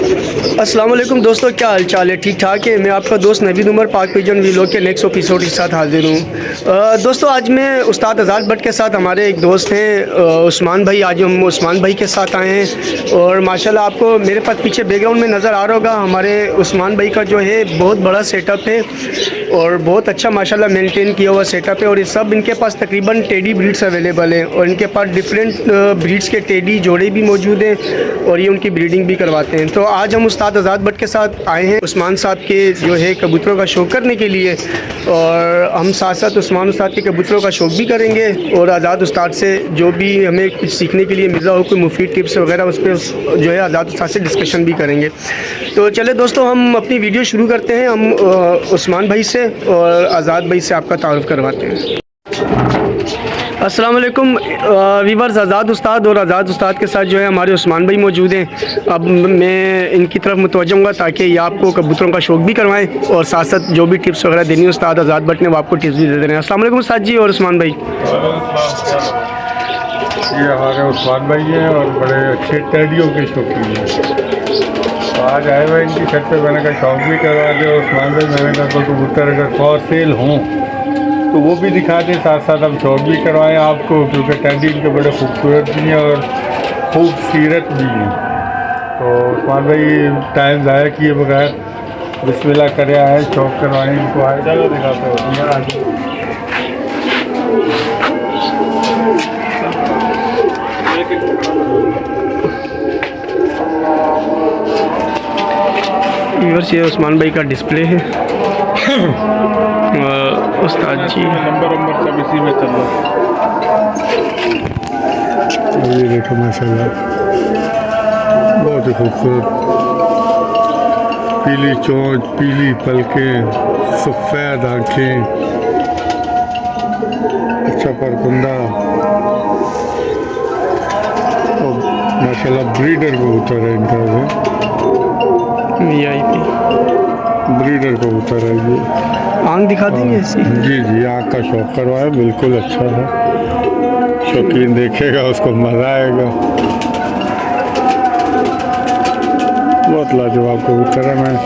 अस्सलाम वालेकुम दोस्तों, क्या हाल चाल है? ठीक ठाक है। मैं आपका दोस्त नवीद उमर पाक पिजन वीलॉग के नेक्स्ट एपिसोड के साथ हाजिर हूँ। दोस्तों, आज मैं उस्ताद आज़ाद भट्ट के साथ, हमारे एक दोस्त हैं उस्मान भाई, आज हम उस्मान भाई के साथ आए हैं। और माशाल्लाह आपको मेरे पास पीछे बैकग्राउंड में नज़र आ रहा होगा, हमारे उस्मान भाई का जो है बहुत बड़ा सेटअप है और बहुत अच्छा माशाल्लाह मेंटेन किया हुआ सेटअप है। और ये सब इनके पास तकरीबन टेडी ब्रीड्स अवेलेबल हैं और इनके पास डिफरेंट ब्रीड्स के टेडी जोड़े भी मौजूद हैं और ये उनकी ब्रीडिंग भी करवाते हैं। तो आज हम उस्ताद आज़ाद भट्ट के साथ आए हैं उस्मान साहब के जो है कबूतरों का शौक़ करने के लिए, और हम साथ साथ उस्मान उस्ताद के कबूतरों का शौक़ भी करेंगे और आज़ाद उस्ताद से जो भी हमें कुछ सीखने के लिए मिल रहा हो, कोई मुफीद टिप्स वगैरह, उस पर जो है आज़ाद उस्ताद से डिस्कशन भी करेंगे। तो चले दोस्तों, हम अपनी वीडियो शुरू करते हैं। हम उस्मान भाई से और आज़ाद भाई से आपका तारुफ़ करवाते हैं। अस्सलाम वालेकुम वीवर्स, आज़ाद उस्ताद और आज़ाद उस्ताद के साथ जो है हमारे उस्मान भाई मौजूद हैं। अब मैं इनकी तरफ मुतवज्जह हूँगा ताकि ये आपको कबूतरों का शौक़ भी करवाएं और साथ साथ जो भी टिप्स वगैरह देनी है उस्ताद आज़ाद भट्ट ने वो आपको टिप्स भी दे देने हैं। अस्सलाम वालेकुम उस्ताद जी और उस्मान भाई। ये हमारे उस्मान भाई हैं और बड़े अच्छे टेडियों के शौकीन हैं। आज आए हुए इनकी छत पे, मैंने कहा शौक़ भी करवा दे उस्मान भाई। मैंने कहा कोई कबूतर अगर फॉर सेल हों तो वो भी दिखा दें, साथ साथ हम शौक़ भी करवाएं आपको, क्योंकि टेडी इनके बड़े खूबसूरत भी हैं और खूबसूरत भी हैं। तो उस्मान भाई टाइम ज़ाया किए बगैर बिस्मिल्लाह करे आए, शौक़ करवाएं इनको। आए चलो दिखाते हो आगे। ये उस्मान भाई का डिस्प्ले है। उस्ताद जी नंबर सब इसी में चल रहा है। ये देखो माशाल्लाह बहुत ही खूबसूरत, पीली चोंच, पीली पलकें, सफ़ेद आँखें, अच्छा परकुंदा और माशाल्लाह ब्रीडर कबूतर है इनका। VIP ब्रीडर कबूतर है ये। आँख दिखा देंगे इसकी? जी जी, आँख का शौक़ करवाए, बिल्कुल अच्छा है। शौकीन देखेगा उसको मज़ा आएगा। बहुत लाजवाब कबूतर है। मैं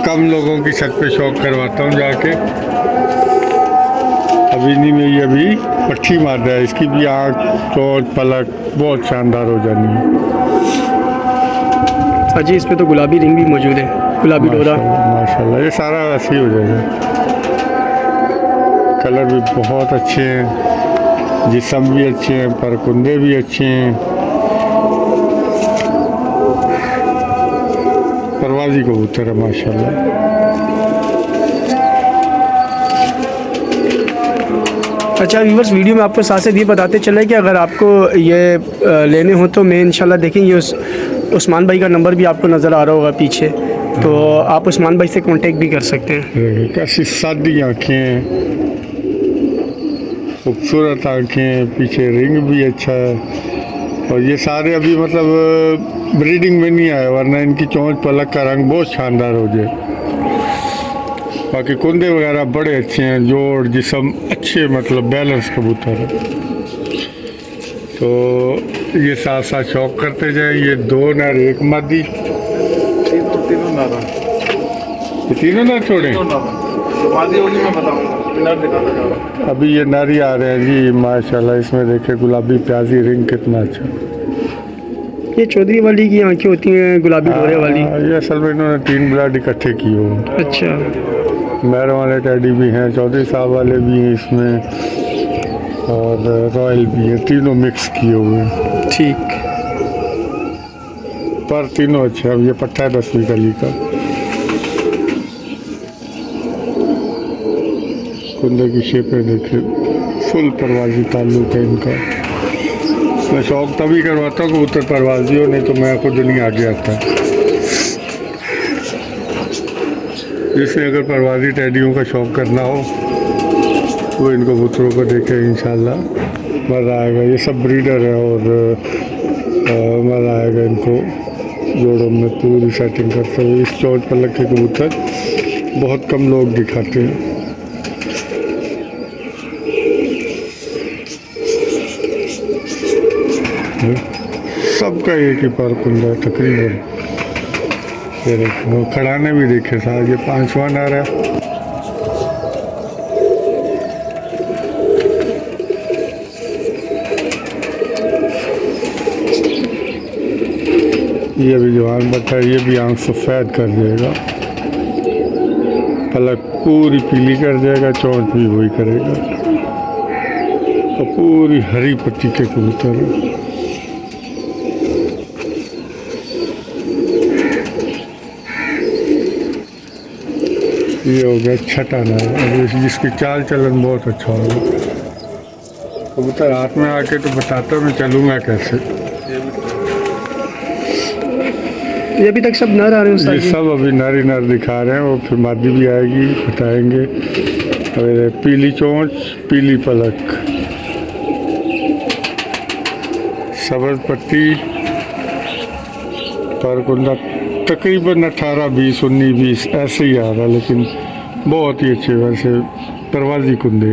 कम लोगों की छत पे शौक़ करवाता हूँ जाके। अभी नहीं में ये अभी पट्टी मार रहा है, इसकी भी आँख, चोंच, पलक बहुत शानदार हो जानी है। जी, इस पे तो गुलाबी रिंग भी मौजूद है, गुलाबी डोरा। माशाल्लाह ये सारा ऐसे ही हो जाएगा। कलर भी बहुत अच्छे हैं, जिस्म भी अच्छे हैं, परकुंदे भी अच्छे हैं, परवाज़ी कबूतर है माशाल्लाह। अच्छा व्यूअर्स, वीडियो में आपको साथ साथ ये बताते चले कि अगर आपको ये लेने हो तो मैं इंशाल्लाह देखेंगे उस्मान भाई का नंबर भी आपको नज़र आ रहा होगा पीछे, तो आप उस्मान भाई से कांटेक्ट भी कर सकते हैं। कैसी सादी आँखें, खूबसूरत आँखें, पीछे रिंग भी अच्छा है। और ये सारे अभी मतलब ब्रीडिंग में नहीं आए, वरना इनकी चोंच पलक का रंग बहुत शानदार हो जाए। बाकी कुंदे वगैरह बड़े अच्छे हैं, जोड़ जिस्म अच्छे, मतलब बैलेंस कबूतर है। तो ये साथ साथ शौक़ करते जाए। ये 2 नर 1 मादी, तीनों नर, ये तीनों नर छोड़े। मादी होगी मैं बताऊंगा, नर दिखाता जा रहा हूं। अभी ये नर ही आ रहे हैं जी माशाल्लाह। इसमें देखे गुलाबी प्याजी रिंग कितना अच्छा। ये चौधरी वाली की आंखें होती हैं, गुलाबी डोरे वाली। ये असल में इन्होंने 3 ब्लड इकट्ठे किए हुए। अच्छा, मेहर वाले टैडी भी हैं, चौधरी साहब वाले भी हैं इसमें, और रॉयल भी है, तीनों मिक्स किए हुए हैं। ठीक, पर तीनों अच्छे। अब ये पट्टा है 10वीं कली का। कुंदे की शेपें देखे, फुल परवाजी ताल्लुक है इनका। मैं शौक़ तभी करवाता हूँ कबूतर परवाजी हो, नहीं तो मैं खुद नहीं आगे आता। जैसे अगर परवाजी टैडियों का शौक़ करना हो वो इन कबूतरों को देखें, इंशाल्लाह मज़ा आएगा। ये सब ब्रीडर है और मज़ा आएगा इनको जोड़ों में पूरी सेटिंग करते हुए। इस चोंच पलक के कबूतर बहुत कम लोग दिखाते हैं। सबका एक ही पर कुंदा है तकरीबन। ये देखो खड़ाने भी देखे साहब, ये 5वां नर है। ये भी जवान बच्चा है, ये भी आंख सफ़ेद कर देगा, पलक पूरी पीली कर देगा, चोंच भी वही करेगा, और पूरी हरी पट्टी के कबूतर है। ये हो गया छठा नर, अब जिसकी चाल चलन बहुत अच्छा होगा। कबूतर हाथ में आके तो बताता हूँ मैं चलूँगा कैसे। ये अभी तक सब नर आ रहे हैं उस्ताद ये जी? सब अभी नर ही नर दिखा रहे हैं, वो फिर मादी भी आएगी, बताएंगे। और पीली चोंच, पीली पलक, सब्ज़ पट्टी पर कुंदा, तकरीबन 18, 20, 19, 20 ऐसे ही आ रहा, लेकिन बहुत ही अच्छे वैसे परवाजी कुंदे।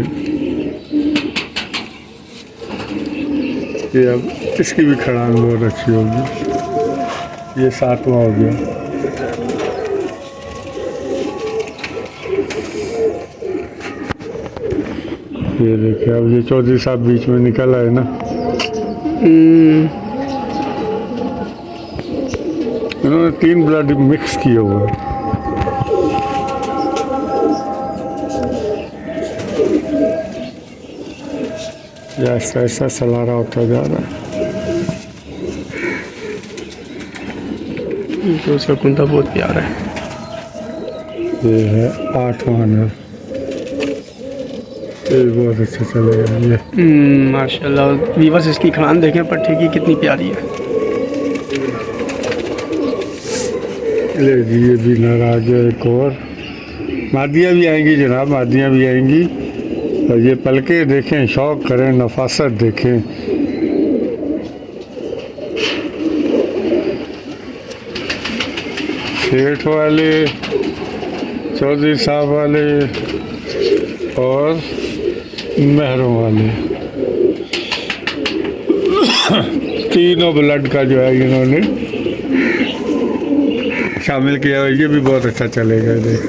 ये अब इसकी भी खड़ान बहुत अच्छी होगी। ये 7वां हो गया। ये देखिए अब ये चौधरी साहब बीच में निकल आए ना। इन्होंने 3 ब्लड मिक्स किए हुए हैं। ये ऐसा ऐसा सलारा होता जा रहा है। तो उसका कुंदा बहुत प्यारा है। ये है 8वां नर, ये बहुत अच्छा चलेगा ये। माशाल्लाह, वीवर्स इसकी खान देखें पट्टी की कितनी प्यारी है। ले जी ये भी नर आ गया एक और। मादियाँ भी आएंगी जनाब, मादियाँ भी आएंगी। और ये पलके देखें, शौक करें, नफासत देखें। सेठ वाले, चौधरी साहब वाले और मेहरों वाले, तीनों ब्लड का जो है इन्होंने शामिल किया है। ये भी बहुत अच्छा चलेगा। देखो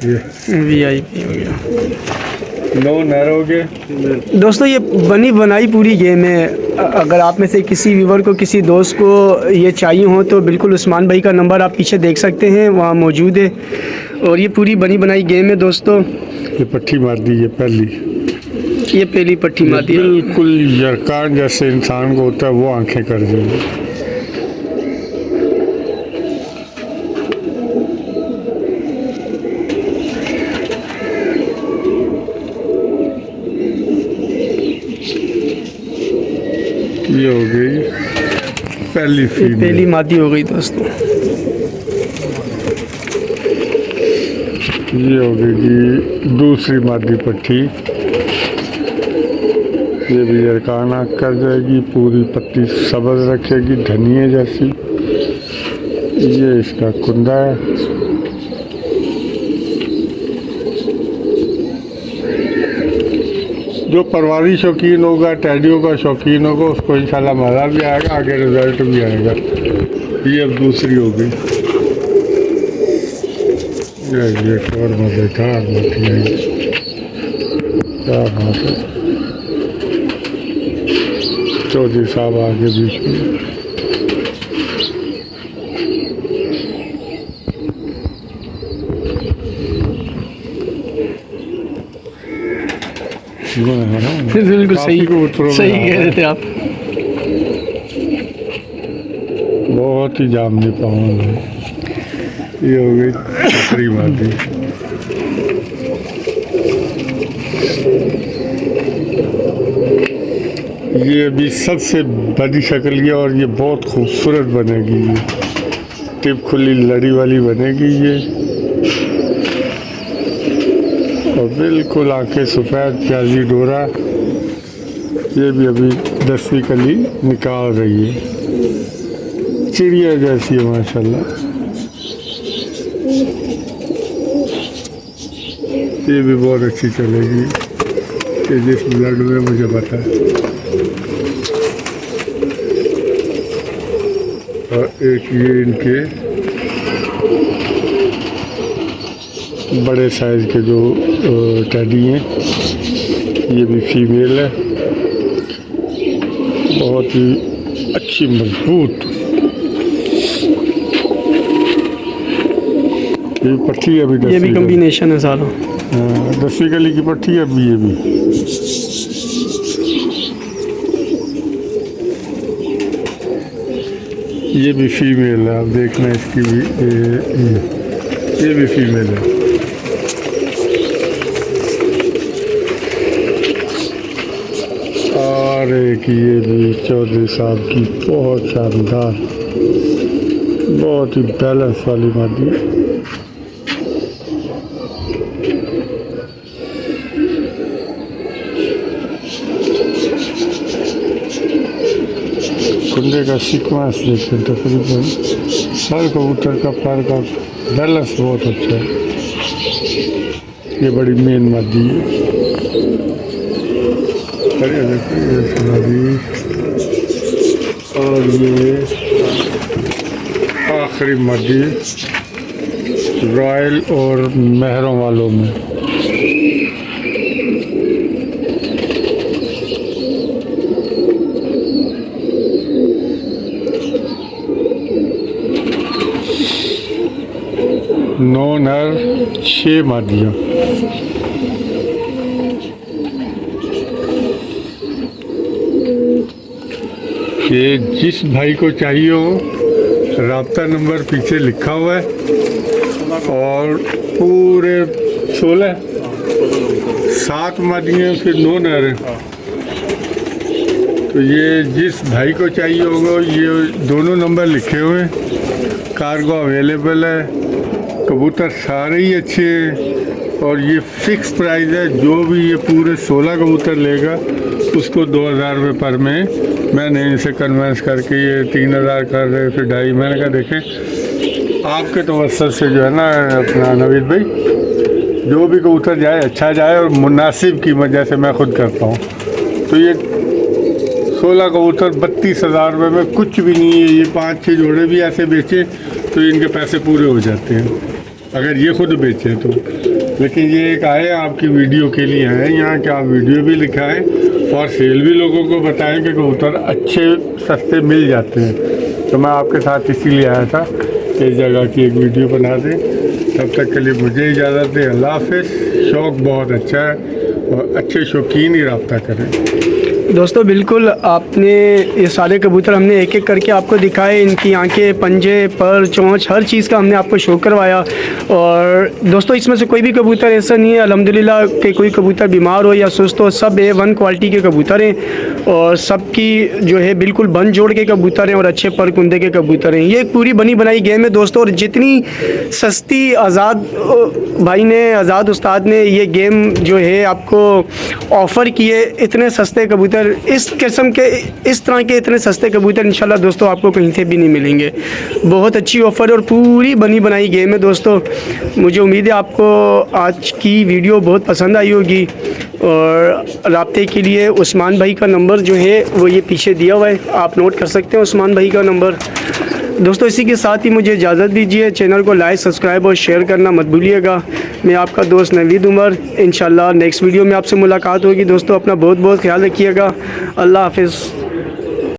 ये VIP हो गया। 9 नर हो गए। दोस्तों ये बनी बनाई पूरी गेम है। अगर आप में से किसी व्यूवर को, किसी दोस्त को ये चाहिए हो तो बिल्कुल उस्मान भाई का नंबर आप पीछे देख सकते हैं, वहाँ मौजूद है। और ये पूरी बनी बनाई गेम है दोस्तों। ये पट्टी मार दी, ये पहली पट्टी मार दी। बिल्कुल यरकान जैसे इंसान को होता है वो आंखें कर देंगे। ये हो गई पहली फीमेल। पहली मादी हो गई दोस्तों। ये हो गई जी दूसरी मादी पट्टी। ये भी यरकाना कर जाएगी, पूरी पत्ती सब्ज़ रखेगी, धनिए जैसी। ये इसका कुंदा है। जो परवारी शौकीन होगा, टैडियों का शौकीन होगा, उसको इंशाल्लाह मज़ा भी आएगा, आगे रिजल्ट भी आएगा। ये अब दूसरी हो गई। ये और मज़ेदार होती है, क्या बात है। चौधरी साहब आगे बीच में। बिल्कुल सही कह रहे थे आप। बहुत ही जामनी पावन है। ये हो गई छतरी मादी। ये अभी सबसे बड़ी शक्ल की और ये बहुत खूबसूरत बनेगी। ये टिप खुली लड़ी वाली बनेगी ये, और बिल्कुल आंखें सफ़ेद प्याजी डोरा। ये भी अभी 10वीं कली निकाल रही है, चिड़िया जैसी है माशाल्लाह। ये भी बहुत अच्छी चलेगी, कि जिस ब्लड में मुझे पता है। और एक ये इनके बड़े साइज़ के जो टैडी हैं, ये भी फीमेल है, बहुत ही अच्छी मजबूत। ये पट्टी अभी ये भी कॉम्बिनेशन है सारा। 10वीं गली की पट्टी है अभी। ये भी फीमेल है, आप देखना इसकी भी ये भी फीमेल है। और एक ये भी चौधरी साहब की बहुत शानदार, बहुत ही बैलेंस वाली मादी है। कुंडे का सीक्वेंस देखते हैं, तकरीबन हर कबूतर का पर का बैलेंस बहुत अच्छा है। ये बड़ी मेन मादी है। मादी और ये आखिरी मादी रॉयल और महरों वालों में। नौ नर 6 मादियाँ। ये जिस भाई को चाहिए हो, राब्ता नंबर पीछे लिखा हुआ है और पूरे 7 मादियाँ फिर 9 नर हैं। तो ये जिस भाई को चाहिए होगा, ये दोनों नंबर लिखे हुए हैं, कार्गो अवेलेबल है। कबूतर सारे ही अच्छे हैं और ये फिक्स प्राइस है। जो भी ये पूरे 16 कबूतर लेगा उसको 2000 रुपये पर में। मैंने इनसे कन्वेंस करके ये 3000 कर रहे, फिर 2.5। मैंने कहा देखें आपके तो वसत से जो है ना अपना नवीद भाई, जो भी कबूतर जाए अच्छा जाए और मुनासिब कीमत, जैसे मैं खुद करता हूँ। तो ये 16 कबूतर 32,000 रुपये में कुछ भी नहीं है। ये 5-6 जोड़े भी ऐसे बेचे तो इनके पैसे पूरे हो जाते हैं अगर ये खुद बेचे तो। लेकिन ये एक आए आपकी वीडियो के लिए है यहाँ कि आप वीडियो भी लिखाएं और सेल भी लोगों को बताएं कि कबूतर अच्छे सस्ते मिल जाते हैं। तो मैं आपके साथ इसीलिए आया था कि इस जगह की एक वीडियो बना दें। तब तक के लिए मुझे इजाज़त दें। अल्लाह हाफ़िज़। शौक़ बहुत अच्छा है और अच्छे शौकीन ही रब्ता करें। दोस्तों बिल्कुल आपने ये सारे कबूतर हमने एक एक करके आपको दिखाए, इनकी आंखें, पंजे, पर, चोंच, हर चीज़ का हमने आपको शो करवाया। और दोस्तों इसमें से कोई भी कबूतर ऐसा नहीं है अल्हम्दुलिल्लाह कि कोई कबूतर बीमार हो या सुस्त हो। सब A1 क्वालिटी के कबूतर हैं और सबकी जो है बिल्कुल बन जोड़ के कबूतर हैं और अच्छे पर कुंदे के कबूतर हैं। ये एक पूरी बनी बनाई गेम है दोस्तों। और जितनी सस्ती आज़ाद भाई ने, आज़ाद उस्ताद ने ये गेम जो है आपको ऑफ़र किए, इतने सस्ते कबूतर, इस किस्म के, इस तरह के इतने सस्ते कबूतर इंशाल्लाह दोस्तों आपको कहीं से भी नहीं मिलेंगे। बहुत अच्छी ऑफ़र और पूरी बनी बनाई गेम है दोस्तों। मुझे उम्मीद है आपको आज की वीडियो बहुत पसंद आई होगी। और राब्ते के लिए उस्मान भाई का नंबर जो है वो ये पीछे दिया हुआ है, आप नोट कर सकते हैं उस्मान भाई का नंबर। दोस्तों इसी के साथ ही मुझे इजाज़त दीजिए। चैनल को लाइक, सब्सक्राइब और शेयर करना मत भूलिएगा। मैं आपका दोस्त नवीद उमर। इंशाल्लाह नेक्स्ट वीडियो में आपसे मुलाकात होगी। दोस्तों अपना बहुत बहुत ख्याल रखिएगा। अल्लाह हाफ़िज़।